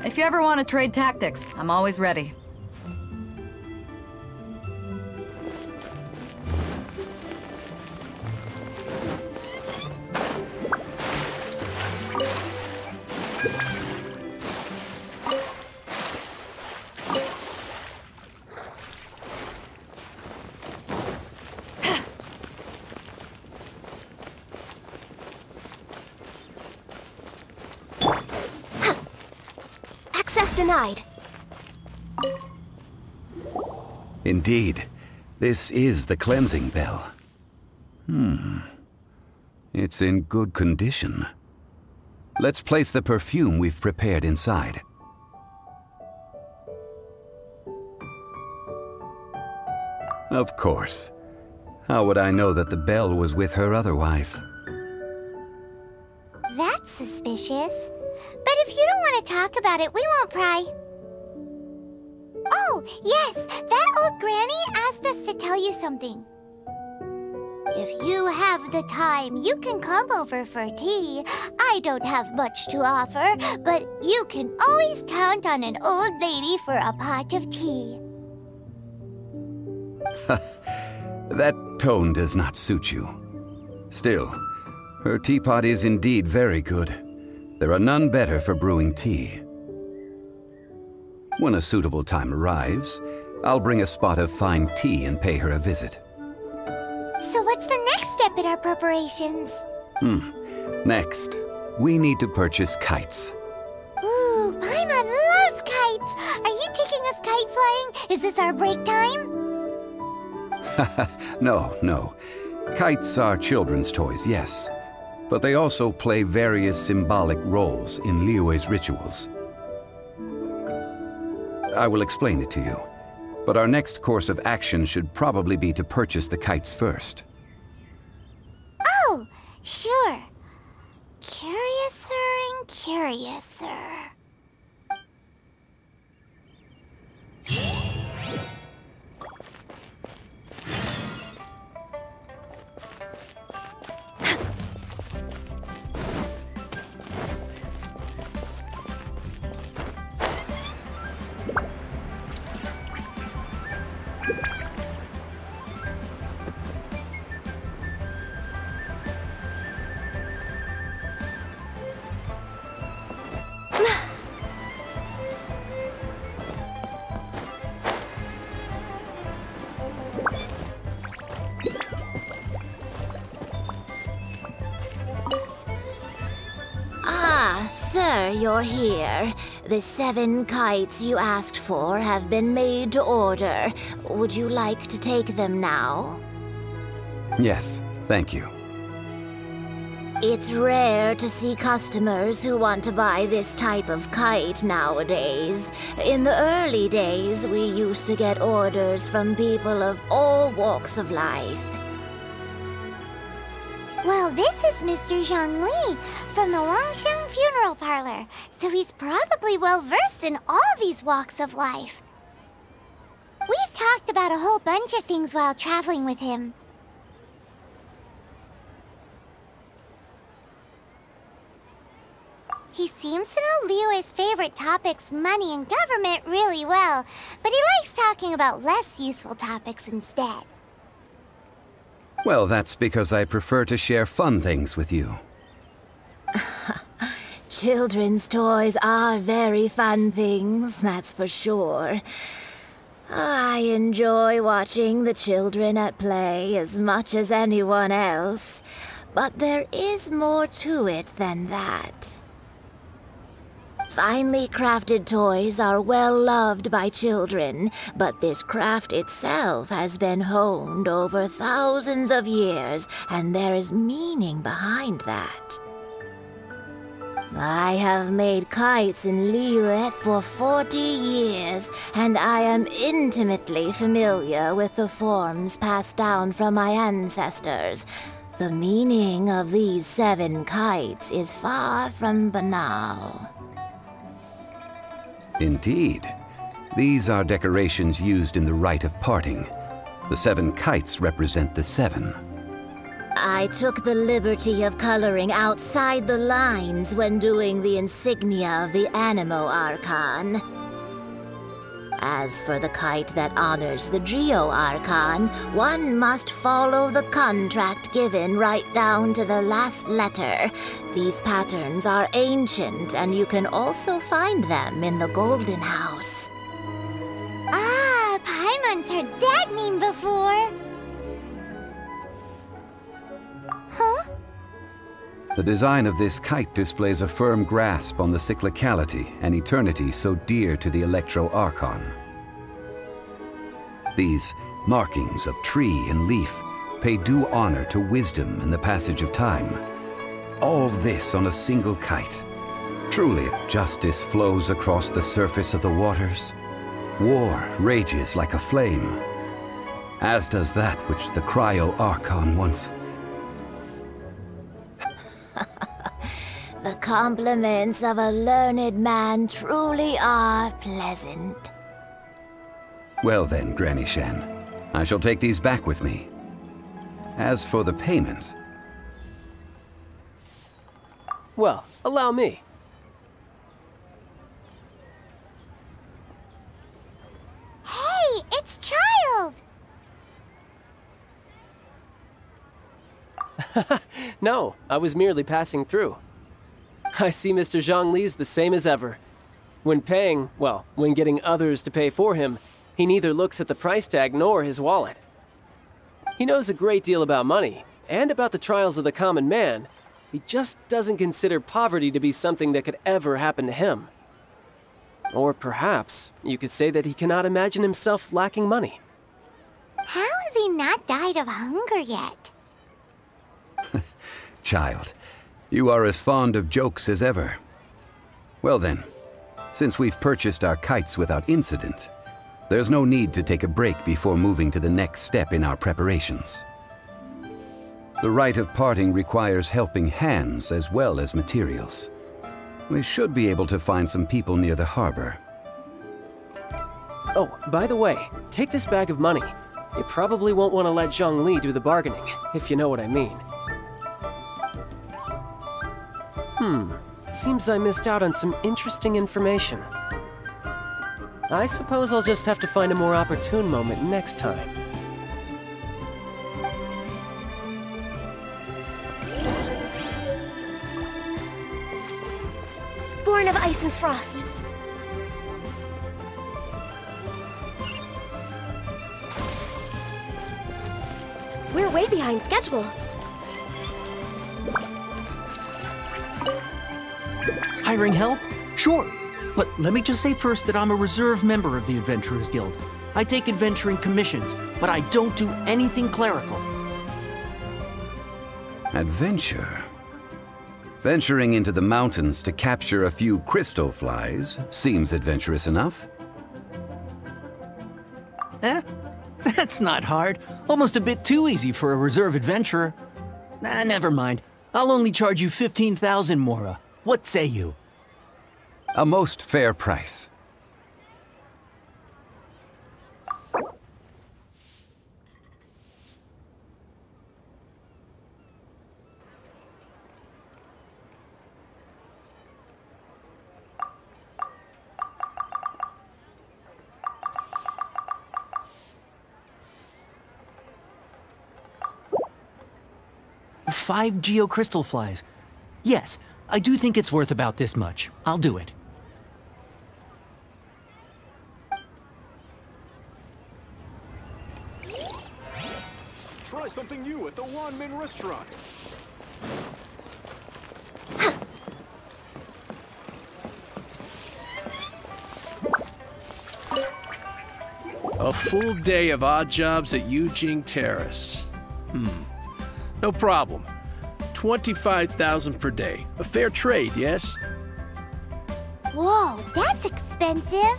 If you ever want to trade tactics, I'm always ready. Denied. Indeed, this is the cleansing bell. It's in good condition. Let's place the perfume we've prepared inside. Of course. How would I know that the bell was with her otherwise? That's suspicious. But if you don't want to talk about it, we won't pry. Oh, yes! That old granny asked us to tell you something. If you have the time, you can come over for tea. I don't have much to offer, but you can always count on an old lady for a pot of tea. That tone does not suit you. Still, her teapot is indeed very good. There are none better for brewing tea. When a suitable time arrives, I'll bring a spot of fine tea and pay her a visit. So what's the next step in our preparations? Next, we need to purchase kites. Ooh, Paimon loves kites! Are you taking us kite flying? Is this our break time? No. Kites are children's toys, yes. But they also play various symbolic roles in Liyue's rituals. I will explain it to you, but our next course of action should probably be to purchase the kites first. Oh, sure. Curiouser and curiouser. Sir, you're here. The 7 kites you asked for have been made to order. Would you like to take them now? Yes, thank you. It's rare to see customers who want to buy this type of kite nowadays. In the early days, we used to get orders from people of all walks of life. Well, this is Mr. Zhongli from the Wangsheng Funeral Parlor, so he's probably well-versed in all these walks of life. We've talked about a whole bunch of things while traveling with him. He seems to know Liyue's favorite topics, money and government, really well, but he likes talking about less useful topics instead. Well, that's because I prefer to share fun things with you. Children's toys are very fun things, that's for sure. I enjoy watching the children at play as much as anyone else, but there is more to it than that. Finely crafted toys are well loved by children, but this craft itself has been honed over thousands of years, and there is meaning behind that. I have made kites in Liyue for 40 years, and I am intimately familiar with the forms passed down from my ancestors. The meaning of these 7 kites is far from banal. Indeed. These are decorations used in the rite of parting. The 7 kites represent the 7. I took the liberty of coloring outside the lines when doing the insignia of the Animo Archon. As for the kite that honors the Geo Archon, one must follow the contract given right down to the last letter. These patterns are ancient, and you can also find them in the Golden House. Ah, Paimon's heard that name before. Huh? The design of this kite displays a firm grasp on the cyclicality and eternity so dear to the Electro Archon. These markings of tree and leaf pay due honor to wisdom and the passage of time. All this on a single kite. Truly, justice flows across the surface of the waters. War rages like a flame, as does that which the Cryo Archon once... The compliments of a learned man truly are pleasant. Well then, Granny Shan, I shall take these back with me. As for the payment... Well, allow me. Hey, it's Child! No, I was merely passing through. I see Mr. Zhongli's the same as ever. When paying, well, when getting others to pay for him, he neither looks at the price tag nor his wallet. He knows a great deal about money, and about the trials of the common man. He just doesn't consider poverty to be something that could ever happen to him. Or perhaps, you could say that he cannot imagine himself lacking money. How has he not died of hunger yet? Child, you are as fond of jokes as ever. Well then, since we've purchased our kites without incident, there's no need to take a break before moving to the next step in our preparations. The rite of parting requires helping hands as well as materials. We should be able to find some people near the harbor. Oh, by the way, take this bag of money. You probably won't want to let Zhongli do the bargaining, if you know what I mean. Seems I missed out on some interesting information. I suppose I'll just have to find a more opportune moment next time. Born of ice and frost. We're way behind schedule. Hiring help? Sure. But let me just say first that I'm a reserve member of the Adventurers Guild. I take adventuring commissions, but I don't do anything clerical. Adventure? Venturing into the mountains to capture a few crystal flies seems adventurous enough. That's not hard. Almost a bit too easy for a reserve adventurer. Never mind. I'll only charge you 15,000 Mora. What say you? A most fair price. Five geocrystal flies. Yes, I do think it's worth about this much. I'll do it. Try something new at the Wanmin restaurant. A full day of odd jobs at Yujing Terrace. No problem. 25,000 per day. A fair trade, yes? Whoa, that's expensive.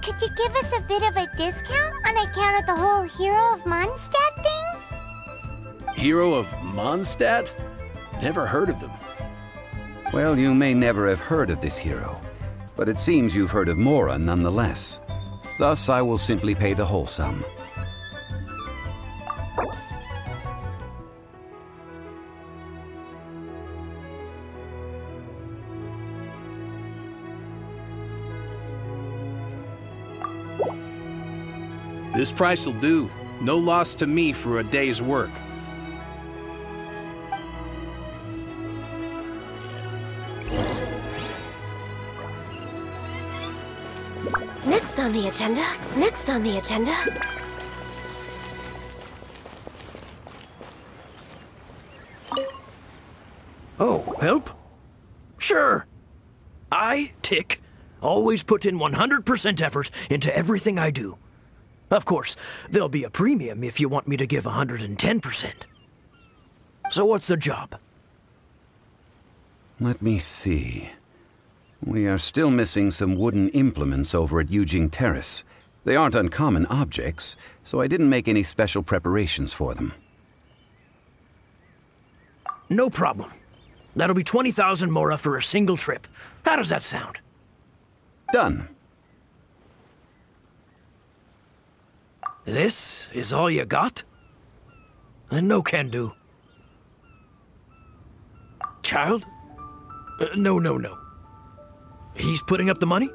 Could you give us a bit of a discount on account of the whole Hero of Mondstadt thing? Hero of Mondstadt? Never heard of them. Well, you may never have heard of this hero, but it seems you've heard of Mora nonetheless. Thus, I will simply pay the whole sum. This price will do. No loss to me for a day's work. Next on the agenda. Next on the agenda. Oh, help? Sure. I, Tick, always put in 100% effort into everything I do. Of course, there'll be a premium if you want me to give 110%. So what's the job? Let me see. We are still missing some wooden implements over at Yujing Terrace. They aren't uncommon objects, so I didn't make any special preparations for them. No problem. That'll be 20,000 mora for a single trip. How does that sound? Done. This is all you got? Then no can do. Child? No. He's putting up the money?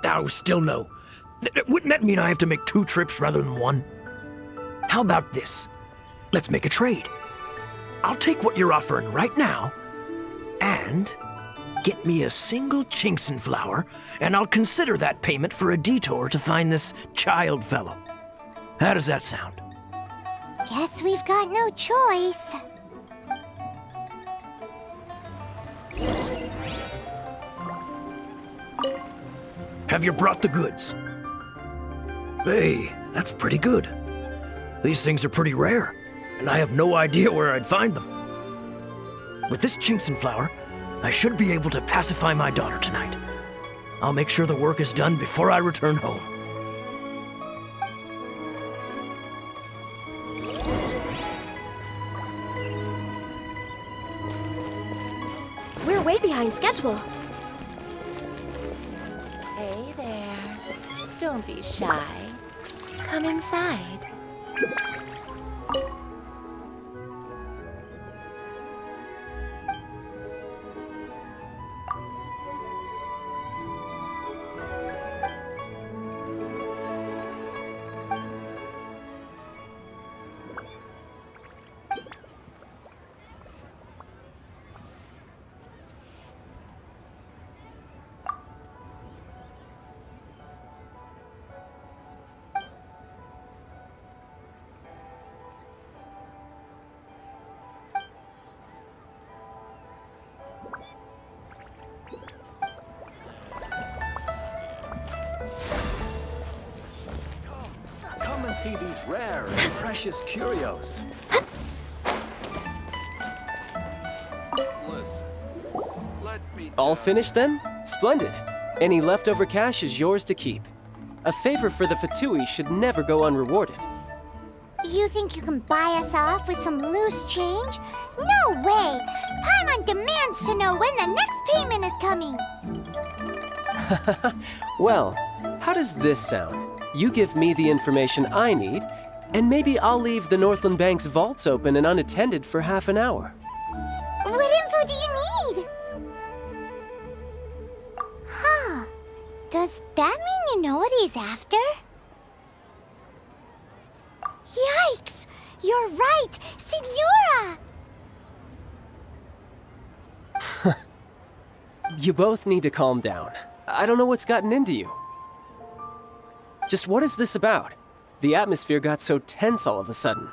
Oh, still no. Wouldn't that mean I have to make 2 trips rather than 1? How about this? Let's make a trade. I'll take what you're offering right now, and get me a single Chinxin flower, and I'll consider that payment for a detour to find this child fellow. How does that sound? Guess we've got no choice. Have you brought the goods? Hey, that's pretty good. These things are pretty rare, and I have no idea where I'd find them. With this Chinxin flower, I should be able to pacify my daughter tonight. I'll make sure the work is done before I return home. We're way behind schedule. Hey there. Don't be shy. Come inside. Come and see these rare and precious curios. Listen, let me All finished then? Splendid. Any leftover cash is yours to keep. A favor for the Fatui should never go unrewarded. You think you can buy us off with some loose change? No way! Paimon demands to know when the next payment is coming! Well, how does this sound? You give me the information I need, and maybe I'll leave the Northland Bank's vaults open and unattended for half an hour. What info do you need? Huh. Does that mean you know what he's after? Yikes! You're right! Signora! You both need to calm down. I don't know what's gotten into you. Just what is this about? The atmosphere got so tense all of a sudden.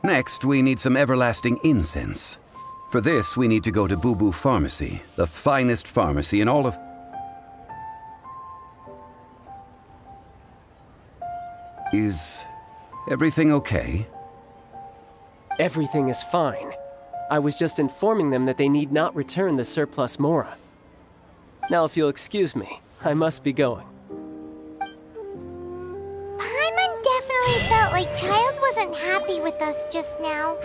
Next, we need some everlasting incense. For this, we need to go to Boo Boo Pharmacy, the finest pharmacy in all of... Is everything okay? Everything is fine. I was just informing them that they need not return the surplus mora. Now, if you'll excuse me, I must be going. Paimon definitely felt like Child wasn't happy with us just now.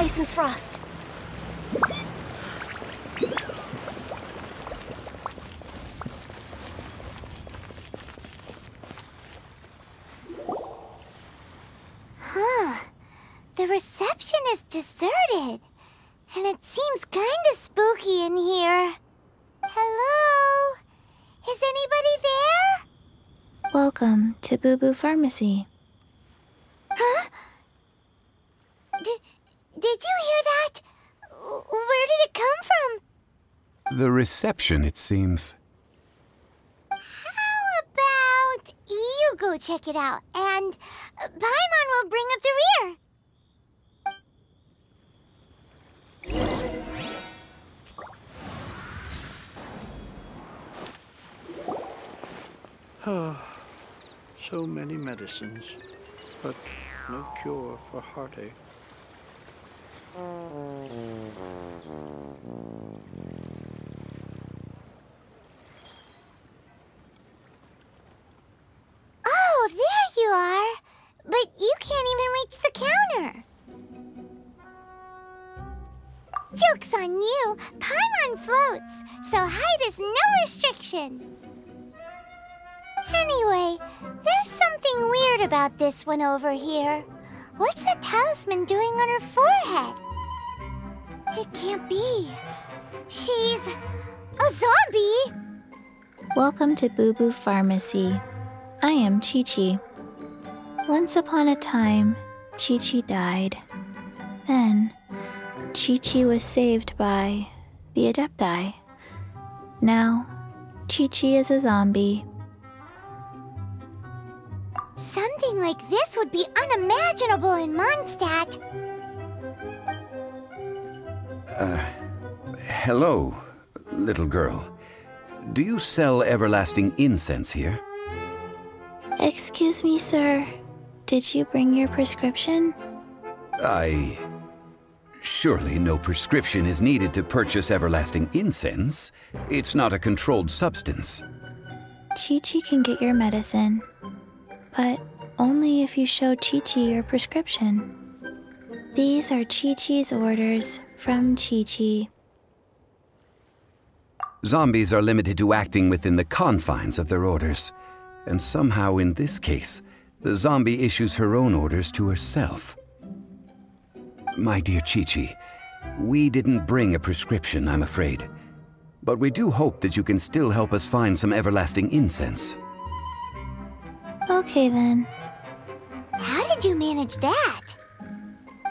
ice and frost. Huh. The reception is deserted. And it seems kinda spooky in here. Hello? Is anybody there? Welcome to Boo Boo Pharmacy. Huh? Did you hear that? Where did it come from? The reception, it seems. How about you go check it out, and Paimon will bring up the rear. So many medicines, but no cure for heartache. Oh, there you are. But you can't even reach the counter. Joke's on you. Paimon floats, so height is no restriction. Anyway, there's something weird about this one over here. What's the talisman doing on her forehead? It can't be. She's a zombie! Welcome to Boo Boo Pharmacy. I am Chi-Chi. Once upon a time, Chi-Chi died. Then, Chi-Chi was saved by the Adepti. Now, Chi-Chi is a zombie. Something like this would be unimaginable in Mondstadt. Hello, little girl. Do you sell everlasting incense here? Excuse me, sir. Did you bring your prescription? Surely no prescription is needed to purchase everlasting incense. It's not a controlled substance. Chi-Chi can get your medicine, but only if you show Chi-Chi your prescription. These are Chi-Chi's orders from Chi-Chi. Zombies are limited to acting within the confines of their orders. And somehow in this case, the zombie issues her own orders to herself. My dear Chi-Chi, we didn't bring a prescription, I'm afraid. But we do hope that you can still help us find some everlasting incense. Okay then. How did you manage that?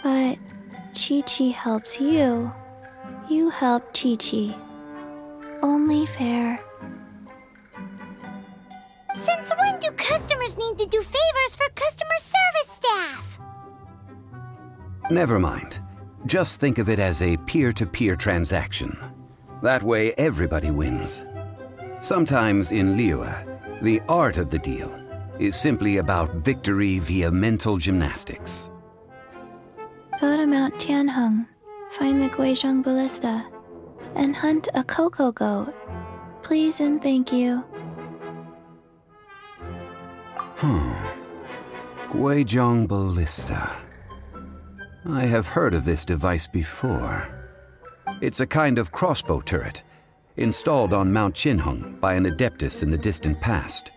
But Chi-Chi helps you. You help Chi-Chi. Only fair. Since when do customers need to do favors for customer service staff? Never mind. Just think of it as a peer-to-peer transaction. That way everybody wins. Sometimes in Liyue, the art of the deal is simply about victory via mental gymnastics. Go to Mount Tianheng, find the Guizhong Ballista, and hunt a cocoa goat. Please and thank you. Guizhong Ballista. I have heard of this device before. It's a kind of crossbow turret, installed on Mount Tianheng by an adeptus in the distant past.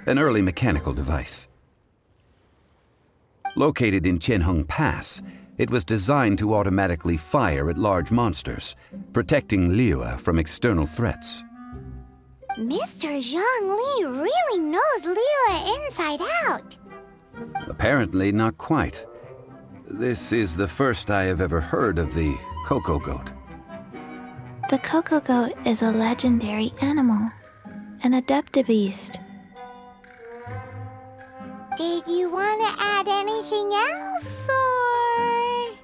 An early mechanical device. Located in Tianheng Pass, it was designed to automatically fire at large monsters, protecting Liyue from external threats. Mr. Zhang Li really knows Liyue inside out. Apparently not quite. This is the first I have ever heard of the cocoa goat. The cocoa goat is a legendary animal, an adeptibeast. Did you want to add anything else, or...?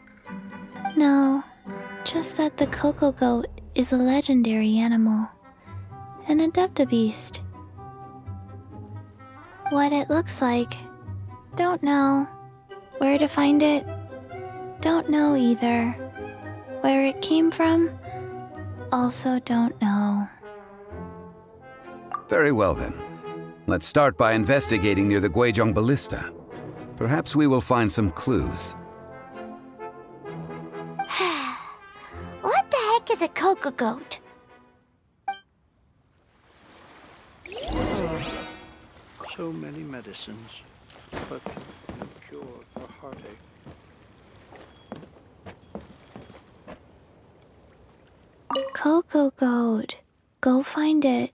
No, just that the cocoa goat is a legendary animal, an adeptibeast. What it looks like, don't know. Where to find it, don't know either. Where it came from, also don't know. Very well then. Let's start by investigating near the Guizhong Ballista. Perhaps we will find some clues. Cocogoat. So many medicines, but no cure for heartache. Cocogoat. Go find it.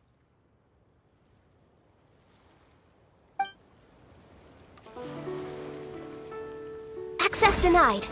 Access denied.